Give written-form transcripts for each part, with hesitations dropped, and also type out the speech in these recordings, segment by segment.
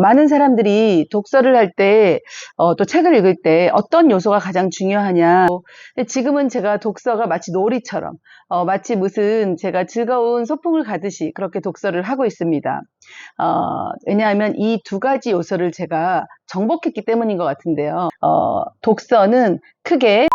많은 사람들이 독서를 할 때, 또 책을 읽을 때 어떤 요소가 가장 중요하냐. 근데 지금은 제가 독서가 마치 놀이처럼, 마치 무슨 제가 즐거운 소풍을 가듯이 그렇게 독서를 하고 있습니다. 왜냐하면 이 두 가지 요소를 제가 정복했기 때문인 것 같은데요. 독서는 크게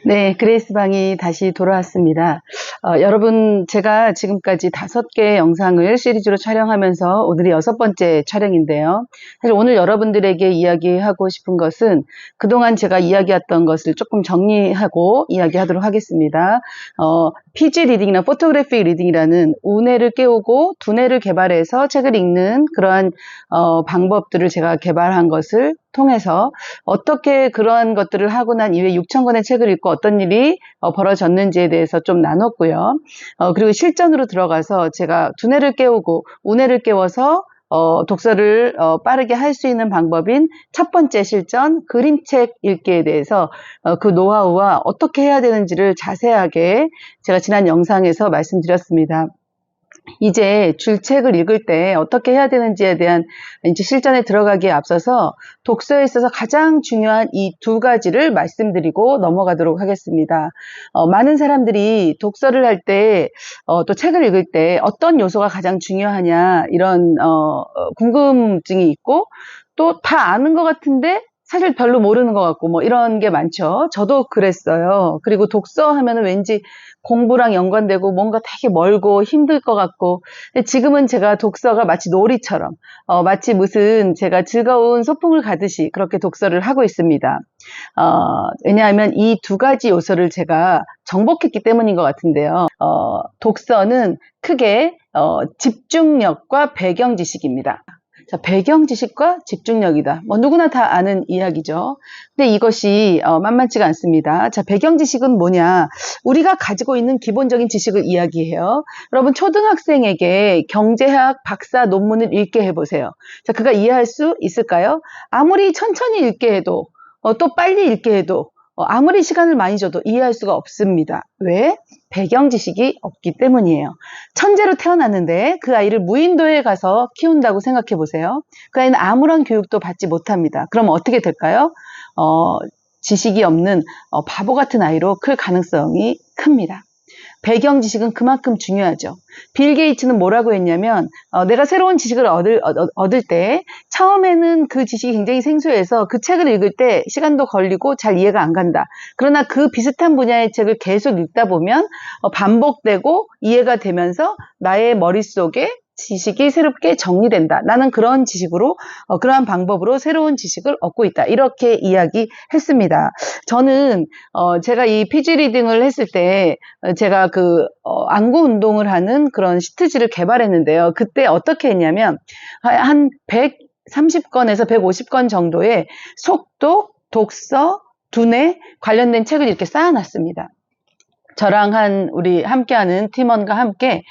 네, 그레이스 방이 다시 돌아왔습니다. 여러분, 제가 지금까지 5개의 영상을 시리즈로 촬영하면서 오늘이 6번째 촬영인데요. 사실 오늘 여러분들에게 이야기하고 싶은 것은 그동안 제가 이야기했던 것을 조금 정리하고 이야기하도록 하겠습니다. PG 리딩이나 포토그래픽 리딩이라는 우뇌를 깨우고 두뇌를 개발해서 책을 읽는 그러한 방법들을 제가 개발한 것을 통해서 어떻게 그러한 것들을 하고 난 이후에 6,000권의 책을 읽고 어떤 일이 벌어졌는지에 대해서 좀 나눴고요. 그리고 실전으로 들어가서 제가 두뇌를 깨우고 우뇌를 깨워서 독서를 빠르게 할 수 있는 방법인 첫 번째 실전, 그림책 읽기에 대해서 그 노하우와 어떻게 해야 되는지를 자세하게 제가 지난 영상에서 말씀드렸습니다. 이제 줄책을 읽을 때 어떻게 해야 되는지에 대한 이제 실전에 들어가기에 앞서서 독서에 있어서 가장 중요한 이 두 가지를 말씀드리고 넘어가도록 하겠습니다. 많은 사람들이 독서를 할 때, 또 책을 읽을 때 어떤 요소가 가장 중요하냐 이런 궁금증이 있고 또 다 아는 것 같은데 사실 별로 모르는 것 같고 뭐 이런 게 많죠. 저도 그랬어요. 그리고 독서 하면은 왠지 공부랑 연관되고 뭔가 되게 멀고 힘들 것 같고 근데 지금은 제가 독서가 마치 놀이처럼 마치 무슨 제가 즐거운 소풍을 가듯이 그렇게 독서를 하고 있습니다. 왜냐하면 이 두 가지 요소를 제가 정복했기 때문인 것 같은데요. 독서는 크게 집중력과 배경 지식입니다. 자, 배경 지식과 집중력이다. 뭐 누구나 다 아는 이야기죠. 근데 이것이 만만치가 않습니다. 자, 배경 지식은 뭐냐? 우리가 가지고 있는 기본적인 지식을 이야기해요. 여러분 초등학생에게 경제학 박사 논문을 읽게 해보세요. 자, 그가 이해할 수 있을까요? 아무리 천천히 읽게 해도 또 빨리 읽게 해도 아무리 시간을 많이 줘도 이해할 수가 없습니다. 왜? 배경 지식이 없기 때문이에요. 천재로 태어났는데 그 아이를 무인도에 가서 키운다고 생각해 보세요. 그 아이는 아무런 교육도 받지 못합니다. 그럼 어떻게 될까요? 지식이 없는 바보 같은 아이로 클 가능성이 큽니다. 배경 지식은 그만큼 중요하죠. 빌 게이츠는 뭐라고 했냐면 내가 새로운 지식을 얻을 때 처음에는 그 지식이 굉장히 생소해서 그 책을 읽을 때 시간도 걸리고 잘 이해가 안 간다. 그러나 그 비슷한 분야의 책을 계속 읽다 보면 반복되고 이해가 되면서 나의 머릿속에 지식이 새롭게 정리된다. 나는 그런 지식으로 그러한 방법으로 새로운 지식을 얻고 있다. 이렇게 이야기했습니다. 저는 제가 이 피지 리딩을 했을 때 제가 그 안구 운동을 하는 그런 시트지를 개발했는데요. 그때 어떻게 했냐면 한 130권에서 150권 정도의 속독, 독서, 두뇌 관련된 책을 이렇게 쌓아놨습니다. 저랑 우리 함께하는 팀원과 함께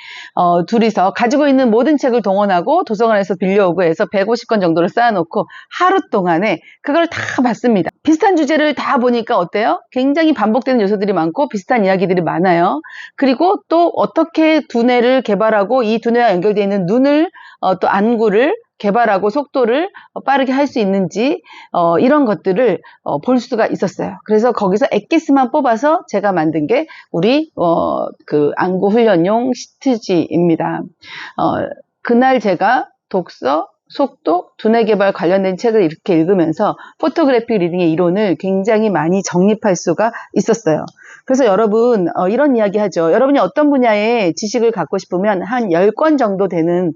둘이서 가지고 있는 모든 책을 동원하고 도서관에서 빌려오고 해서 150권 정도를 쌓아놓고 하루 동안에 그걸 다 봤습니다. 비슷한 주제를 다 보니까 어때요? 굉장히 반복되는 요소들이 많고 비슷한 이야기들이 많아요. 그리고 또 어떻게 두뇌를 개발하고 이 두뇌와 연결되어 있는 눈을 또 안구를 개발하고 속도를 빠르게 할 수 있는지 이런 것들을 볼 수가 있었어요. 그래서 거기서 엑기스만 뽑아서 제가 만든 게 우리 그 안구 훈련용 시트지입니다. 그날 제가 독서, 속독, 두뇌 개발 관련된 책을 이렇게 읽으면서 포토그래픽 리딩의 이론을 굉장히 많이 정립할 수가 있었어요. 그래서 여러분 이런 이야기 하죠. 여러분이 어떤 분야의 지식을 갖고 싶으면 한 10권 정도 되는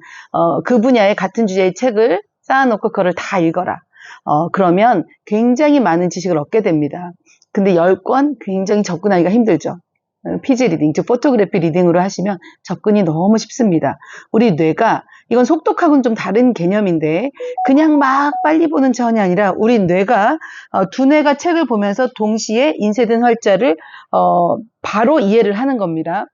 그 분야의 같은 주제의 책을 쌓아놓고 그거를 다 읽어라. 그러면 굉장히 많은 지식을 얻게 됩니다. 근데 10권 굉장히 접근하기가 힘들죠. 피지 리딩, 즉 포토그래피 리딩으로 하시면 접근이 너무 쉽습니다. 우리 뇌가 이건 속독하고는 좀 다른 개념인데 그냥 막 빨리 보는 차원이 아니라 우리 뇌가 두뇌가 책을 보면서 동시에 인쇄된 활자를 바로 이해를 하는 겁니다.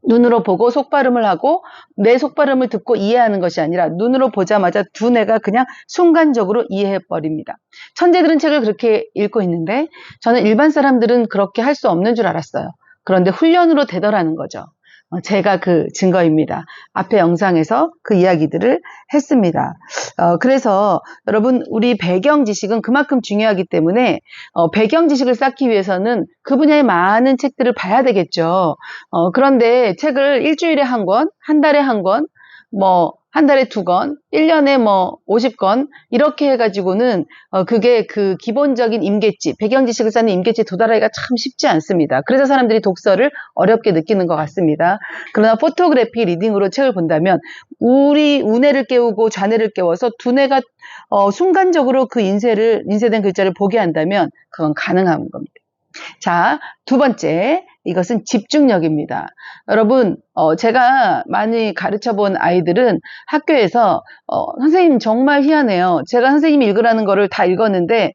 눈으로 보고 속발음을 하고 내 속발음을 듣고 이해하는 것이 아니라 눈으로 보자마자 두뇌가 그냥 순간적으로 이해해버립니다. 천재들은 책을 그렇게 읽고 있는데 저는 일반 사람들은 그렇게 할 수 없는 줄 알았어요. 그런데 훈련으로 되더라는 거죠. 제가 그 증거입니다. 앞에 영상에서 그 이야기들을 했습니다. 그래서 여러분 우리 배경 지식은 그만큼 중요하기 때문에 배경 지식을 쌓기 위해서는 그 분야의 많은 책들을 봐야 되겠죠. 그런데 책을 일주일에 한 권, 한 달에 한 권, 한 달에 2권, 1년에 50권, 이렇게 해가지고는, 그게 그 기본적인 임계치, 배경 지식을 쌓는 임계치에 도달하기가 참 쉽지 않습니다. 그래서 사람들이 독서를 어렵게 느끼는 것 같습니다. 그러나 포토그래피 리딩으로 책을 본다면, 우리 우뇌를 깨우고 좌뇌를 깨워서 두뇌가, 순간적으로 그 인쇄된 글자를 보게 한다면, 그건 가능한 겁니다. 자, 두 번째, 이것은 집중력입니다. 여러분, 제가 많이 가르쳐 본 아이들은 학교에서, 선생님 정말 희한해요. 제가 선생님이 읽으라는 거를 다 읽었는데,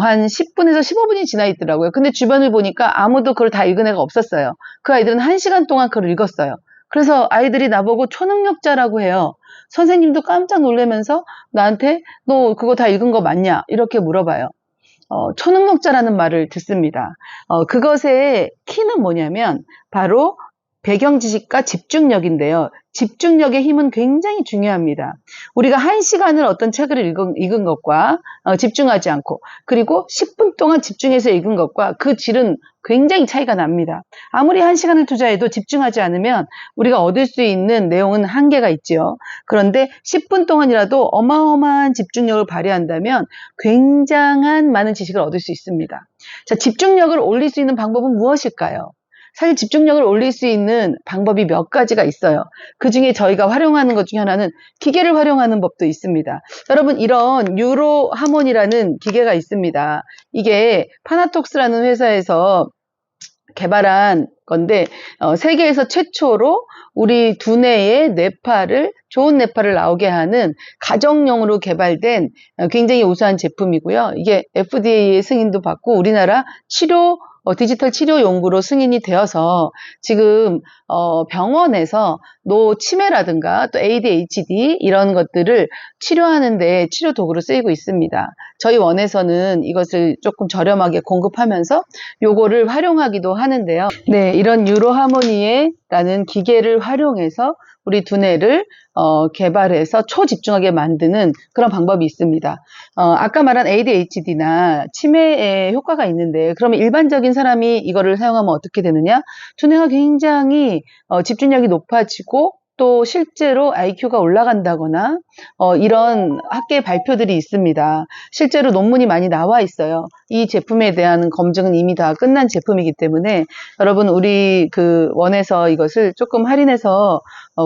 한 10분에서 15분이 지나 있더라고요. 근데 주변을 보니까 아무도 그걸 다 읽은 애가 없었어요. 그 아이들은 1시간 동안 그걸 읽었어요. 그래서 아이들이 나보고 초능력자라고 해요. 선생님도 깜짝 놀라면서 나한테 너 그거 다 읽은 거 맞냐? 이렇게 물어봐요. 초능력자라는 말을 듣습니다. 그것의 키는 뭐냐면 바로 배경 지식과 집중력인데요. 집중력의 힘은 굉장히 중요합니다. 우리가 1시간을 어떤 책을 읽은 것과 집중하지 않고 그리고 10분 동안 집중해서 읽은 것과 그 질은 굉장히 차이가 납니다. 아무리 1시간을 투자해도 집중하지 않으면 우리가 얻을 수 있는 내용은 한계가 있지요. 그런데 10분 동안이라도 어마어마한 집중력을 발휘한다면 굉장한 많은 지식을 얻을 수 있습니다. 자, 집중력을 올릴 수 있는 방법은 무엇일까요? 사실 집중력을 올릴 수 있는 방법이 몇 가지가 있어요. 그 중에 저희가 활용하는 것 중에 하나는 기계를 활용하는 법도 있습니다. 여러분, 이런 뉴로하몬이라는 기계가 있습니다. 이게 파나톡스라는 회사에서 개발한 건데 세계에서 최초로 우리 두뇌의 좋은 뇌파를 나오게 하는 가정용으로 개발된 굉장히 우수한 제품이고요. 이게 FDA의 승인도 받고 우리나라 디지털 치료 용구로 승인이 되어서 지금 병원에서 치매라든가 또 ADHD 이런 것들을 치료하는 데 치료 도구로 쓰이고 있습니다. 저희 원에서는 이것을 조금 저렴하게 공급하면서 요거를 활용하기도 하는데요. 네, 이런 뉴로하모니에라는 기계를 활용해서 우리 두뇌를 개발해서 초집중하게 만드는 그런 방법이 있습니다. 아까 말한 ADHD나 치매에 효과가 있는데 그러면 일반적인 사람이 이거를 사용하면 어떻게 되느냐? 두뇌가 굉장히 집중력이 높아지고 또 실제로 IQ가 올라간다거나 이런 학계 발표들이 있습니다. 실제로 논문이 많이 나와 있어요. 이 제품에 대한 검증은 이미 다 끝난 제품이기 때문에 여러분 우리 그 원에서 이것을 조금 할인해서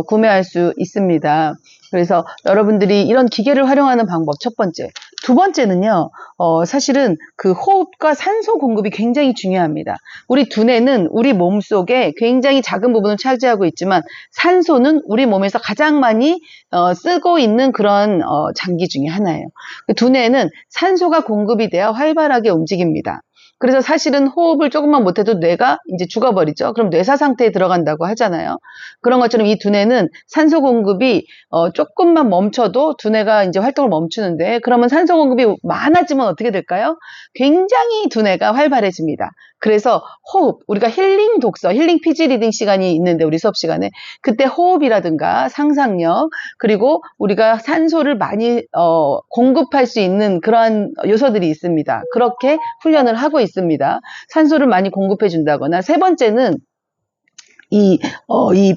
구매할 수 있습니다. 그래서 여러분들이 이런 기계를 활용하는 방법 첫 번째. 두 번째는요. 사실은 그 호흡과 산소 공급이 굉장히 중요합니다. 우리 두뇌는 우리 몸속에 굉장히 작은 부분을 차지하고 있지만 산소는 우리 몸에서 가장 많이 쓰고 있는 그런 장기 중에 하나예요. 두뇌는 산소가 공급이 돼야 활발하게 움직입니다. 그래서 사실은 호흡을 조금만 못해도 뇌가 이제 죽어버리죠. 그럼 뇌사 상태에 들어간다고 하잖아요. 그런 것처럼 이 두뇌는 산소 공급이 조금만 멈춰도 두뇌가 이제 활동을 멈추는데 그러면 산소 공급이 많아지면 어떻게 될까요? 굉장히 두뇌가 활발해집니다. 그래서 호흡, 우리가 힐링 독서, 힐링 피지 리딩 시간이 있는데 우리 수업 시간에 그때 호흡이라든가 상상력 그리고 우리가 산소를 많이 공급할 수 있는 그러한 요소들이 있습니다. 그렇게 훈련을 하고 있습니다. 산소를 많이 공급해 준다거나 세 번째는 이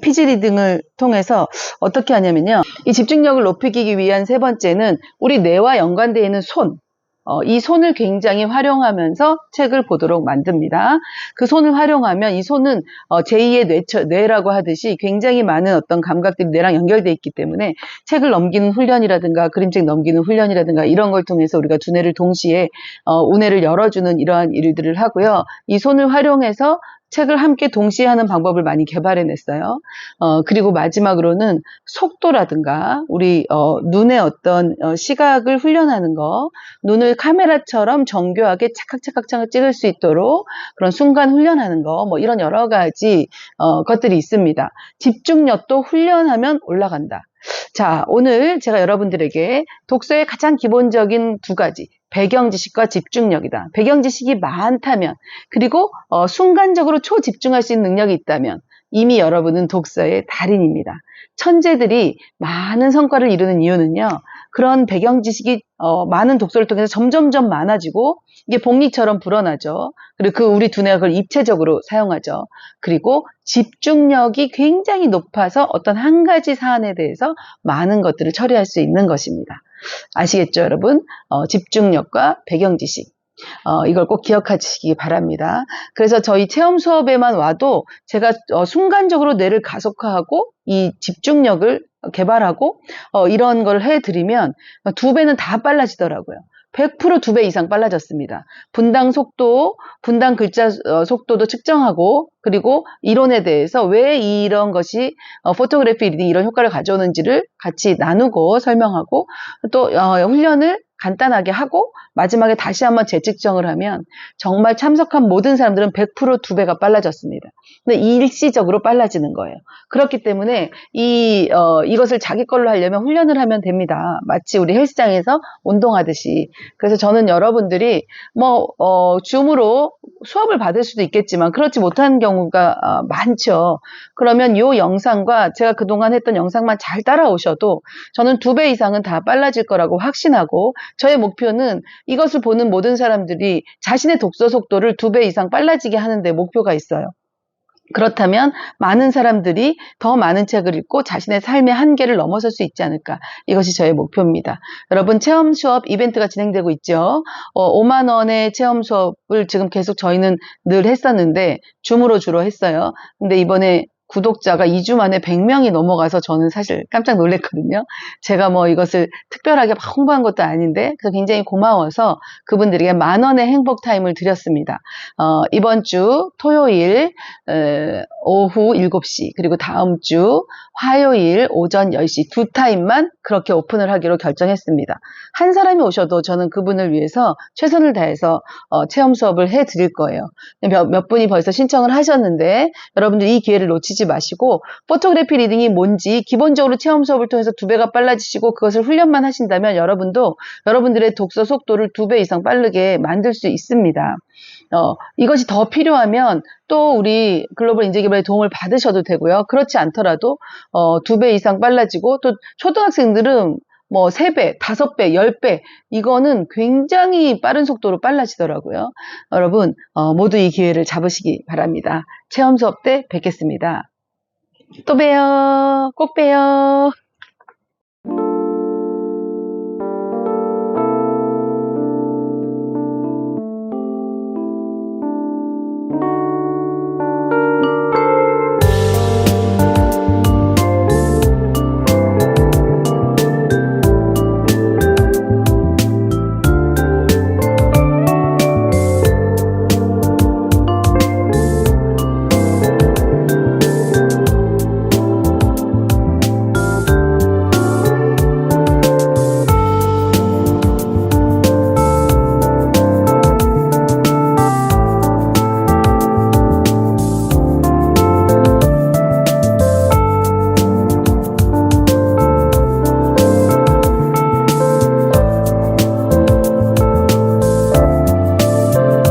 피지 리딩을 통해서 어떻게 하냐면요. 이 집중력을 높이기 위한 세 번째는 우리 뇌와 연관되어 있는 이 손을 굉장히 활용하면서 책을 보도록 만듭니다. 그 손을 활용하면 이 손은 제2의 뇌라고 하듯이 굉장히 많은 어떤 감각들이 뇌랑 연결되어 있기 때문에 책을 넘기는 훈련이라든가 그림책 넘기는 훈련이라든가 이런 걸 통해서 우리가 두뇌를 동시에 우뇌를 열어주는 이러한 일들을 하고요. 이 손을 활용해서 책을 함께 동시에 하는 방법을 많이 개발해냈어요. 그리고 마지막으로는 속도라든가 우리 눈의 어떤 시각을 훈련하는 거, 눈을 카메라처럼 정교하게 찰칵찰칵 찍을 수 있도록 그런 순간 훈련하는 거, 뭐 이런 여러 가지 것들이 있습니다. 집중력도 훈련하면 올라간다. 자, 오늘 제가 여러분들에게 독서의 가장 기본적인 두 가지, 배경 지식과 집중력이다. 배경 지식이 많다면, 그리고 순간적으로 초집중할 수 있는 능력이 있다면 이미 여러분은 독서의 달인입니다. 천재들이 많은 성과를 이루는 이유는요, 그런 배경 지식이 많은 독서를 통해서 점점점 많아지고 이게 복리처럼 불어나죠. 그리고 우리 두뇌가 그걸 입체적으로 사용하죠. 그리고 집중력이 굉장히 높아서 어떤 한 가지 사안에 대해서 많은 것들을 처리할 수 있는 것입니다. 아시겠죠, 여러분? 집중력과 배경 지식. 이걸 꼭 기억하시기 바랍니다. 그래서 저희 체험 수업에만 와도 제가 순간적으로 뇌를 가속화하고 이 집중력을 개발하고 이런 걸 해드리면 2배는 다 빨라지더라고요. 100% 2배 이상 빨라졌습니다. 분당 속도, 분당 글자 속도도 측정하고, 그리고 이론에 대해서 왜 이런 것이 포토그래피 리딩 이런 효과를 가져오는지를 같이 나누고 설명하고, 또 훈련을 간단하게 하고 마지막에 다시 한번 재측정을 하면 정말 참석한 모든 사람들은 100% 2배가 빨라졌습니다. 근데 일시적으로 빨라지는 거예요. 그렇기 때문에 이것을 자기 걸로 하려면 훈련을 하면 됩니다. 마치 우리 헬스장에서 운동하듯이. 그래서 저는 여러분들이 줌으로 수업을 받을 수도 있겠지만 그렇지 못한 경우가 많죠. 그러면 이 영상과 제가 그동안 했던 영상만 잘 따라오셔도 저는 2배 이상은 다 빨라질 거라고 확신하고, 저의 목표는 이것을 보는 모든 사람들이 자신의 독서 속도를 2배 이상 빨라지게 하는 데 목표가 있어요. 그렇다면 많은 사람들이 더 많은 책을 읽고 자신의 삶의 한계를 넘어설 수 있지 않을까. 이것이 저의 목표입니다. 여러분, 체험 수업 이벤트가 진행되고 있죠. 5만 원의 체험 수업을 지금 계속 저희는 늘 했었는데 줌으로 주로 했어요. 근데 이번에 구독자가 2주 만에 100명이 넘어가서 저는 사실 깜짝 놀랐거든요. 제가 이것을 특별하게 막 홍보한 것도 아닌데, 그래서 굉장히 고마워서 그분들에게 10,000원의 행복 타임을 드렸습니다. 이번 주 토요일 오후 7시, 그리고 다음 주 화요일 오전 10시 2타임만 그렇게 오픈을 하기로 결정했습니다. 한 사람이 오셔도 저는 그분을 위해서 최선을 다해서 체험 수업을 해드릴 거예요. 몇 분이 벌써 신청을 하셨는데 여러분들 이 기회를 놓치지 마시고, 포토그래피 리딩이 뭔지 기본적으로 체험 수업을 통해서 2배가 빨라지시고 그것을 훈련만 하신다면 여러분도 여러분들의 독서 속도를 2배 이상 빠르게 만들 수 있습니다. 이것이 더 필요하면 또 우리 글로벌 인재개발의 도움을 받으셔도 되고요. 그렇지 않더라도 2배 이상 빨라지고, 또 초등학생들은 3배, 5배, 10배, 이거는 굉장히 빠른 속도로 빨라지더라고요. 여러분, 모두 이 기회를 잡으시기 바랍니다. 체험 수업 때 뵙겠습니다. 또 봬요. 꼭 봬요.